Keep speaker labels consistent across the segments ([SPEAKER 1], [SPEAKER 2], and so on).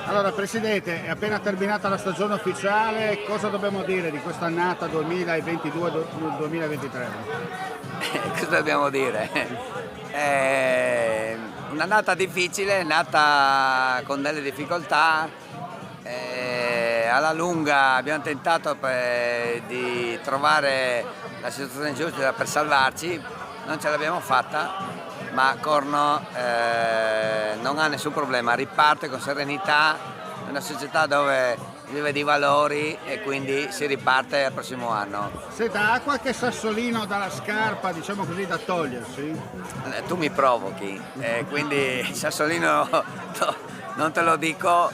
[SPEAKER 1] Allora Presidente, è appena terminata la stagione ufficiale, cosa dobbiamo dire di questa annata 2022-2023?
[SPEAKER 2] Cosa dobbiamo dire? È un'annata difficile, nata con delle difficoltà. Alla lunga abbiamo tentato di trovare la situazione giusta per salvarci, non ce l'abbiamo fatta, ma Corno non ha nessun problema, riparte con serenità, è una società dove vive di valori e quindi si riparte al prossimo anno.
[SPEAKER 1] Senta, ha qualche sassolino dalla scarpa, diciamo così, da togliersi?
[SPEAKER 2] Tu mi provochi, quindi Sassolino non te lo dico,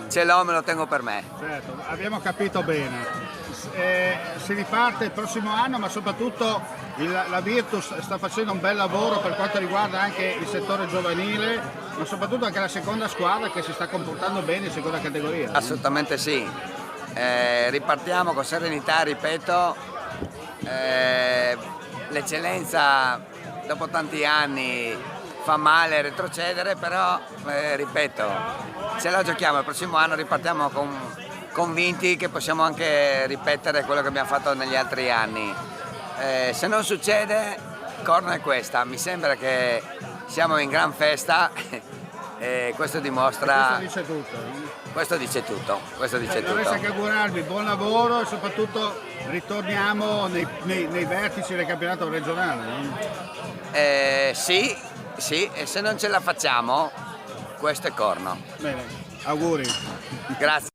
[SPEAKER 2] ce l'ho, me lo tengo per me.
[SPEAKER 1] Certo, abbiamo capito bene. Si riparte il prossimo anno, ma soprattutto la Virtus sta facendo un bel lavoro per quanto riguarda anche il settore giovanile, ma soprattutto anche la seconda squadra che si sta comportando bene in seconda categoria.
[SPEAKER 2] Assolutamente sì, ripartiamo con serenità, ripeto, l'eccellenza dopo tanti anni fa male retrocedere, però ripeto, ce la giochiamo, il prossimo anno ripartiamo convinti che possiamo anche ripetere quello che abbiamo fatto negli altri anni. Se non succede, Corno è questa, mi sembra che siamo in gran festa e questo dimostra...
[SPEAKER 1] Questo dice tutto.
[SPEAKER 2] Questo dice tutto, questo dice
[SPEAKER 1] Non resta che
[SPEAKER 2] tutto.
[SPEAKER 1] augurarvi buon lavoro e soprattutto ritorniamo nei vertici del campionato regionale.
[SPEAKER 2] Sì, sì, e se non ce la facciamo, questo è Corno.
[SPEAKER 1] Bene, auguri.
[SPEAKER 2] Grazie.